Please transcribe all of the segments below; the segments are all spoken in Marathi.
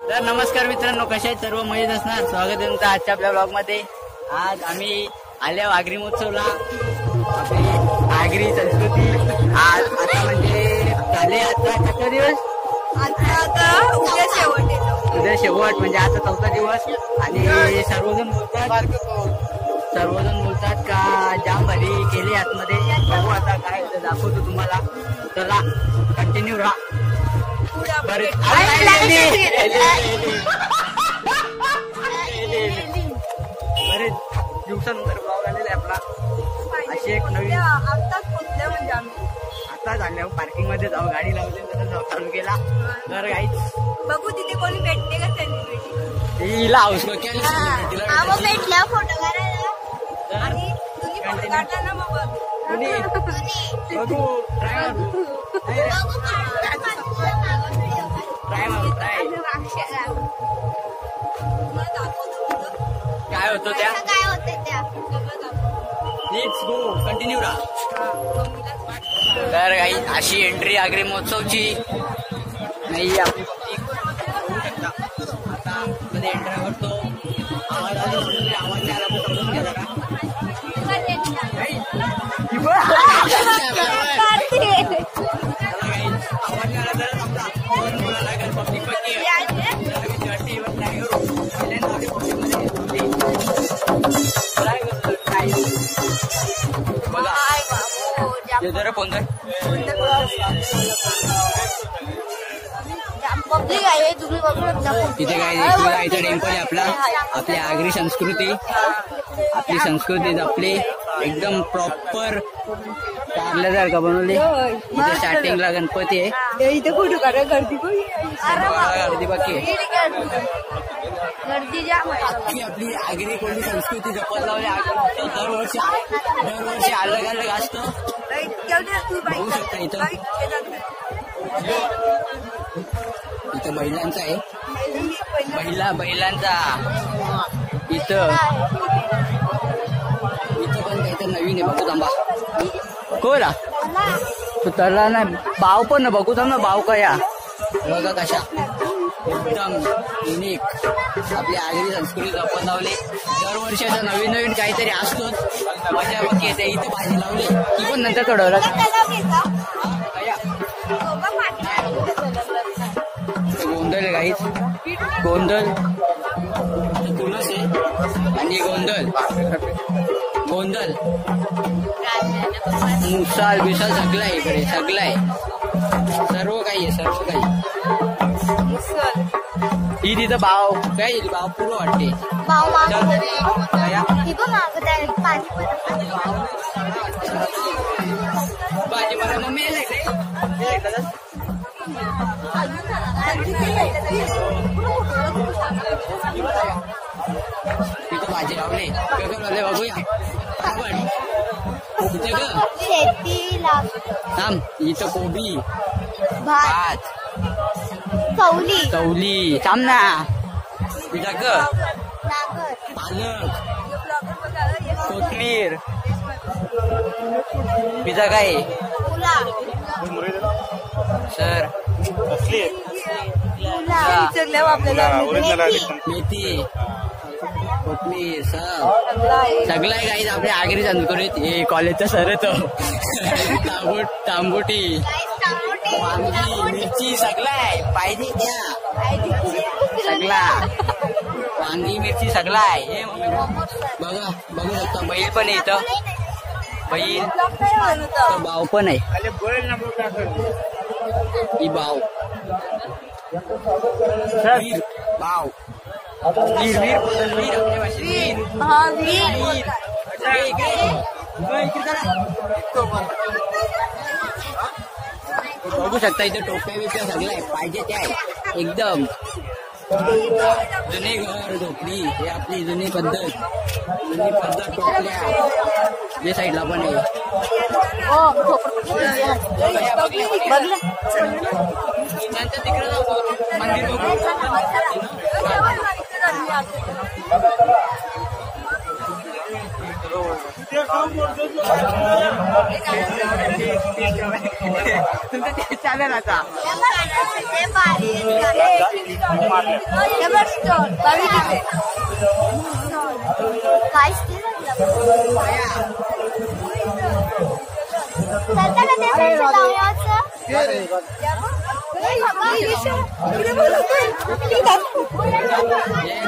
तर नमस्कार मित्रांनो, कशा आहेत सर्व? मजेत असणार. स्वागत आहे तुमचं आजच्या आपल्या ब्लॉग मध्ये. आज आम्ही आल्या आगरी महोत्सवला. आपली आगरी संस्कृती आज आता म्हणजे झाले आता किती दिवस? आता उद्या शेवट म्हणजे आता 4था दिवस. आणि सर्वजण बोलतात का जाम भारी केले आतमध्ये. बघू आता काय दाखवतो तुम्हाला. चला कंटिन्यू राहा. बरेच दिवसानंतर ब्लॉग आलेला आहे आपला. अशी एक नवीन आता झाल्या पार्किंग मध्ये जाऊ, गाडी लावली चालू केला. तर गाईच बघू तिथे कोणी भेटते का सेलिब्रिटी. हिला हाऊस भेटल्या फोटो काढायला आणि तुम्ही फोटो काढताना मग बघू काय होतं त्या. लेट्स गो कंटिन्यू राहा. तर काही अशी एंट्री आगरी महोत्सवची नाही आपली पब्लिक बघू शकता. आता मध्ये एंट्री करतो. आवाज नाही आला तर समजून घ्या जरा. जरा फोन कर. पब्लिक आहे तुम्ही बघू शकता. तिथे काय इथं टेम्पल आहे आपला. आपली आगरी संस्कृती, आपली संस्कृती आपली एकदम प्रॉपर कारल्यासारखं बनवली. इथे स्टार्टिंगला गणपती आहे. इथे फोटो काढा. गर्दी गर्दी बाकी आहे. गर्दी जाम आपली आगरी कोणती संस्कृती जपत लावली. दरवर्षी अलग अलग असतं. बघू शकता इथं बैलांचा आहे. बैलांचा इथं पण काहीतरी नवीन आहे. बघू थांबा. कोला तरला नाही बाव पण ना. बघू थांब ना बाव कया. बघा कशा एकदम युनिक आपली आगरी संस्कृती जपत लावली. दरवर्षी असं नवीन नवीन काहीतरी असतोच. मजा बघ येते. इथे भाजी लावली ती पण नंतर चढवलं. गोंधळ आहे काहीच. गोंधळ तुळस आहे आणि गोंधळ मुसाल बिसाल सगळं आहे इकडे. सगळं आहे. सर्व काही आहे. सर्व काही. ही तिथं भाव काय भाव पुरं वाटते. भाजी मला मम्मी तिथं भाजी लावले. बघूया थांब. इथं कोबी, भात, चवली थांब ना. तिथं पालक, कोथमीर. पिझ्झा काय सर मेथी कोथमीर सगळं आहे काही. आपल्या आगरी संस्कृतीत हे कॉलेजचा सर येतो. तांबोटी वांगी मिरची सगळं आहे. पाहिजे त्या सगळा. वांगी मिरची सगळं आहे. हे बघा बघू शकता. बैल पण आहे इथं. बैल भाव पण आहे. ही भाव भाव वीर वीर वीर आपल्या भाषेत वीर. बघू शकता इथे टोप्या बिप्या सगळं आहे. पाहिजे ते आहे एकदम. जुने घर झोपडी हे आपली जुनी पद्धत. टोपल्या जे साईडला पण आहे. तिकडे जाऊ मंदिर बघू. तुमचं ते चालेल आता.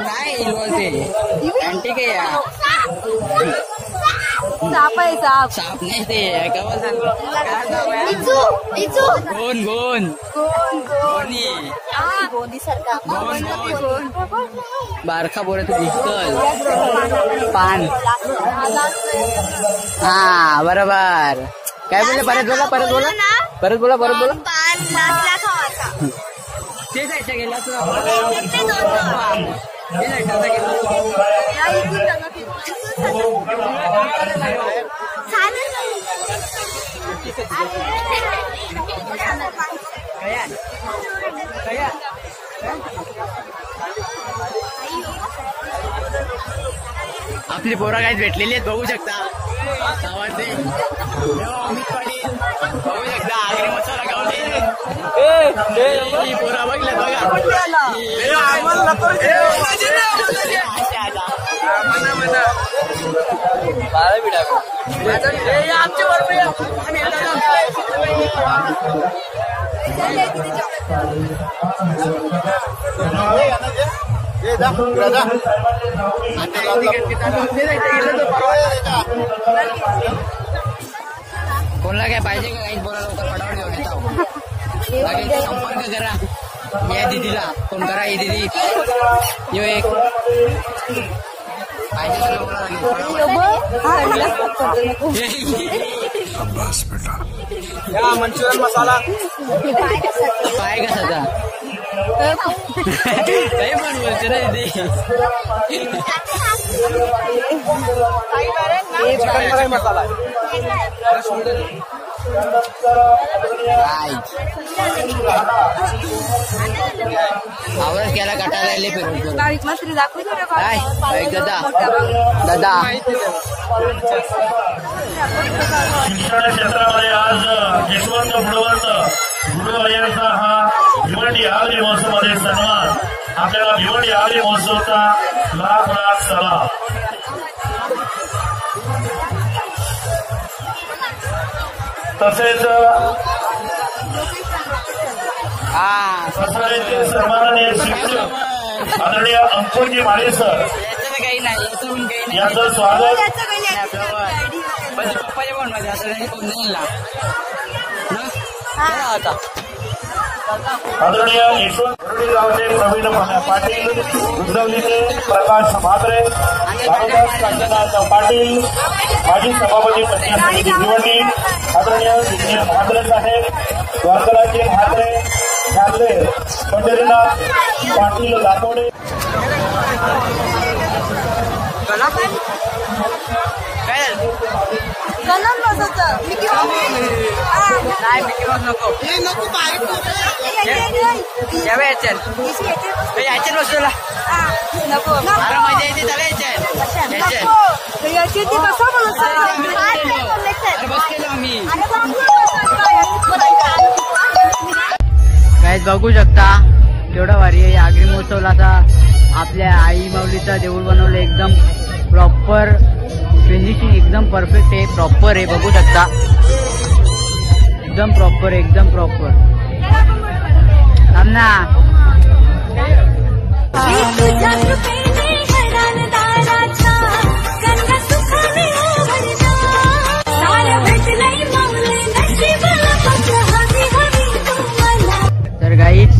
नाही बोलते अँटिक आहे या. साप आहे साप. साप नाही ते काय बोलतात गोन गोन गोनी गोंदी सारखा बारखा बोलत दिसल पान. हा बरोबर. काय बोलले परत बोला परत बोला परत बोला परत बोला. पान नाचला खावाचा. ते जायचं गेला तुला आपली पोरं काय भेटलेली आहेत बघू शकता. अमित पाटील बघू शकता. आगरी मसाला गावले पोरा बघले बघा. आमच्या बरोबर कोणाला काय पाहिजे का काही बोला लवकर फटाफट घेऊन येतो. संपर्क करा या दीदीला फोन करा. ही दीदी यो एक पाहिजे मंचुरियन मसाला पाय कसाचा काही पण बोलते ना दीदी. चिकन फ्राय मसाला आवाज केला काटायला फिरवतो. काय दादा दादा शिक्षण क्षेत्रामध्ये आज यशवंत गुणवंत गुरुवर्यांचा हा भिवंडी आगरी महोत्सवमध्ये सन्मान. आपल्याला भिवंडी आगरी महोत्सवचा लाख लाख सलाम. तसेच संस्थेचे सन्माननीय शिक्षक आदरणीय अंकुरजी माळे सर काही नाही यांचं स्वागत. पप्पाच्या पण मध्ये असं नाही आदरणीय यशवंत गावचे प्रवीण पाटील, उद्धवलीचे प्रकाश म्हात्रे, भानुदास कांचनाथ पाटील, माजी सभापती पंचायत समिती भिवंडी, आदरणीय विजय म्हात्रे साहेब, द्वारकाचे म्हात्रे, ठाकरे, पंढरीनाथ पाटील लातोडे. याच्यात बसला मला मजा येते. त्याला बसलेलो आम्ही. काय बघू शकता केवढा भारी आहे. आगरी महोत्सवला आता आपल्या आई माऊलीचा देऊळ बनवलं. एकदम प्रॉपर फिनिशिंग एकदम परफेक्ट आहे. प्रॉपर आहे बघू शकता. एकदम प्रॉपर एकदम प्रॉपर. ना तर गाईच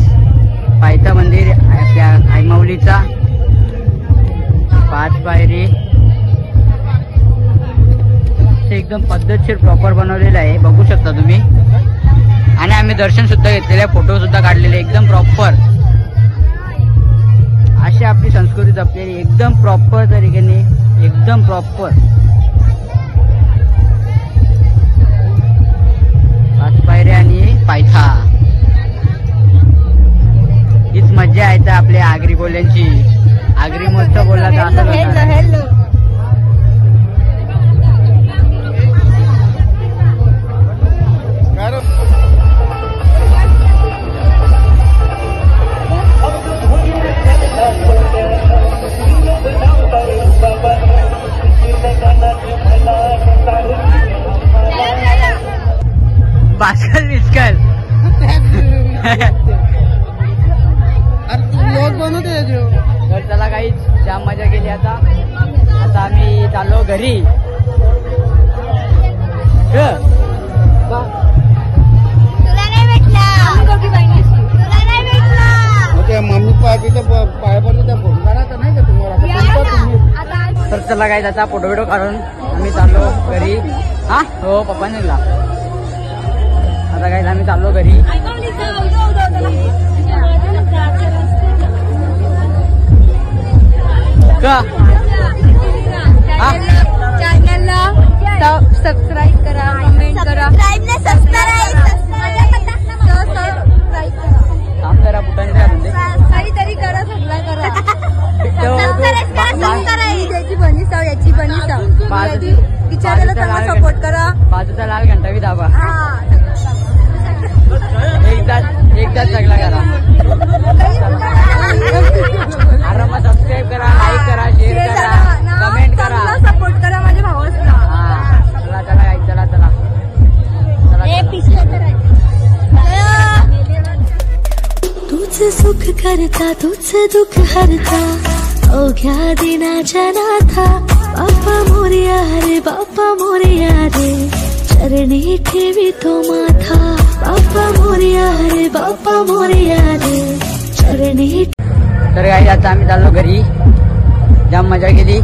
पायथा मंदिर आपल्या आई माऊलीचा 5 पायरी एकदम पद्धतशीर प्रॉपर बनवलेलं आहे बघू शकता तुम्ही. आणि आम्ही दर्शन सुद्धा घेतलेले, फोटो सुद्धा काढलेले एकदम प्रॉपर. अशी आपली संस्कृती जपलेली एकदम प्रॉपर तरीकेने एकदम प्रॉपर. 5 पायऱ्या आणि पायथा हीच मज्जा आहे तर आपल्या आगरी बोल्यांची. आगरी महोत्सव बोलला तर असं तर चला काही जाम मजा केली. आता आम्ही चाललो घरी. तुला नाही भेटला. तुला नाही भेटला. मम्मी पाय पडले त्या फोटो काढायचा नाही का तुम्हाला? तर चला काही त्याचा फोटो बिटो काढून आम्ही चाललो घरी. हा हो पप्पा निघला. आता काही आम्ही चाललो घरी. का चॅनलला सबस्क्राईब करा, कमेंट करा. काम करा पुटाने काय म्हणते काहीतरी करा, सगळं करा. त्याची बनिसाव, याची बनिसाव. विचारायला त्यांना सपोर्ट करा. बाजूचा लाल घंटा बी दाबा. एकदा सगळा करा. आरामात सबस्क्राईब करा, लाईक करा, शेअर करा, कमेंट करा, सपोर्ट करा माझ्या भावाला. चला चला चला चला तुझ सुख करता तुझ दुःख हरता अवघ्या दिनाच्या नाथा. बाप्पा मोरया रे, बाप्पा मोरया रे, चरणी ठेवी तो माथा. बाप्पा मोरया रे, बाप्पा मोरया रे, चरणी. तर काही आता आम्ही चाललो घरी. जाम मजा केली.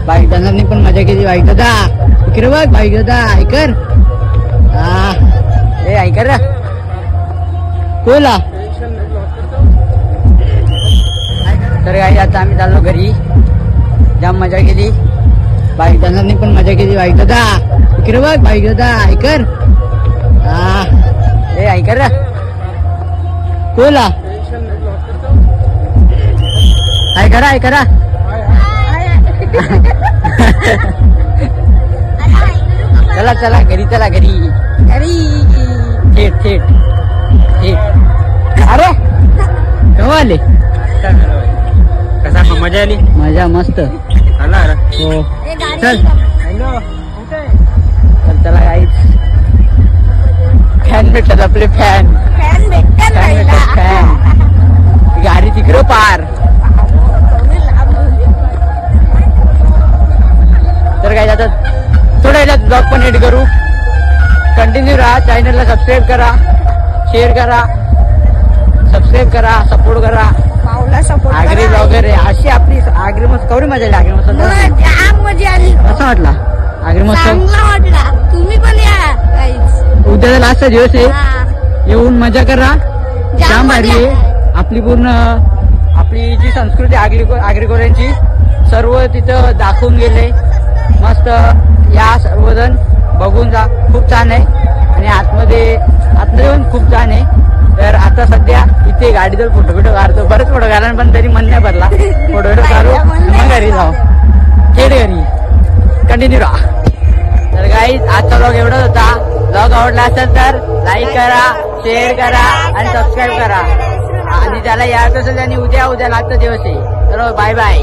बाईक दादांनी पण मजा केली. बाईक दादा इकडे बघ. बाईक दादा ऐकर. हा ए ऐकर रा कोला. तर काही आता आम्ही चाललो घरी. जाम मजा केली. बाईक दादांनी पण मजा केली. बाईक दादा इकडे बघ. बाईक दादा ऐकर. हा ए ऐकर रा कोला. ऐकरा ऐकरा. चला चला घरी. चला घरी घरी. थेट थेट थेट. अरे केव्हा आले? कसा मजा आली? मजा मस्त आला. हो चल चल चला काहीच. फॅन भेटतात आपले. फॅन भेटतात. फॅन गाडी तिकडं पार. तर काय आता थोड्या वेळात ब्लॉग पण एडिट करू. कंटिन्यू राहा. चॅनलला सबस्क्राईब करा, शेअर करा, सबस्क्राईब करा, सपोर्ट करा. भाऊला सपोर्ट आगरी ब्लॉगर आहे. अशी आपली आगरी मस्त कवरी मजा आली. आगरी मस्त मजा आली. कसं वाटला आगरी मस्त? चांगला वाटला. तुम्ही पण या गाईज. उद्याचा लास्टचा दिवस आहे. येऊन मजा करा. जाम भारी आहे. आपली पूर्ण आपली जी संस्कृती आगरी कोऱ्यांची सर्व तिथं दाखवून गेले. मस्त या सर्वजण बघून जा. खूप छान आहे. आणि आतमध्ये पण खूप छान आहे. तर आता सध्या इथे गाडीवर फोटो बिटो काढतो. बरेच फोटो काढला पण तरी मन नाही भरला. फोटो बिटो काढू मग घरी जाऊ. थेट घरी कंटिन्यू राहा. तर काही आजचा ब्लॉग एवढाच होता. ब्लॉग आवडला असेल तर लाईक करा, शेअर करा आणि सबस्क्राईब करा. आणि त्याला यायचं असेल आणि उद्या लागतं दिवस आहे. तर बाय बाय.